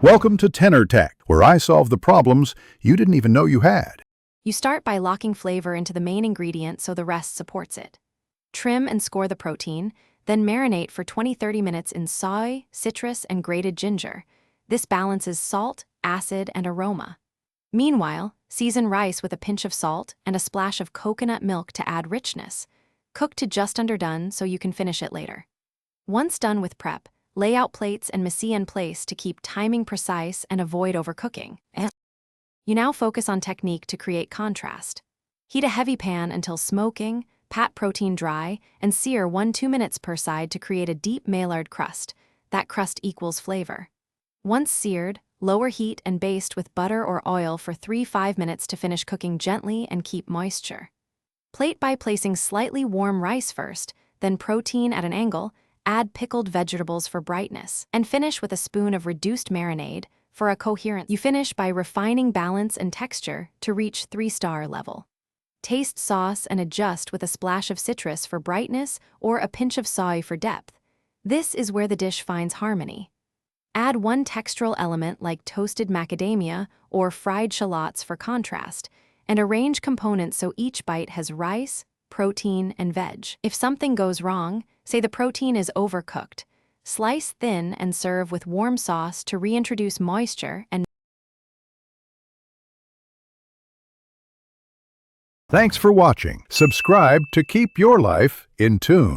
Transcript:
Welcome to Tenor Tech, where I solve the problems you didn't even know you had. You start by locking flavor into the main ingredient so the rest supports it. Trim and score the protein, then marinate for 20-30 minutes in soy, citrus, and grated ginger. This balances salt, acid, and aroma. Meanwhile, season rice with a pinch of salt and a splash of coconut milk to add richness. Cook to just under done so you can finish it later. Once done with prep, lay out plates and mise en place to keep timing precise and avoid overcooking. You now focus on technique to create contrast. Heat a heavy pan until smoking, pat protein dry, and sear 1-2 minutes per side to create a deep Maillard crust. That crust equals flavor. Once seared, lower heat and baste with butter or oil for 3-5 minutes to finish cooking gently and keep moisture. Plate by placing slightly warm rice first, then protein at an angle, add pickled vegetables for brightness, and finish with a spoon of reduced marinade for a coherent. You finish by refining balance and texture to reach 3-star level. Taste sauce and adjust with a splash of citrus for brightness or a pinch of soy for depth. This is where the dish finds harmony. Add one textural element like toasted macadamia or fried shallots for contrast, and arrange components so each bite has rice, protein, and veg. If something goes wrong, say the protein is overcooked. Slice thin and serve with warm sauce to reintroduce moisture and Thanks for watching. Subscribe to keep your life in tune.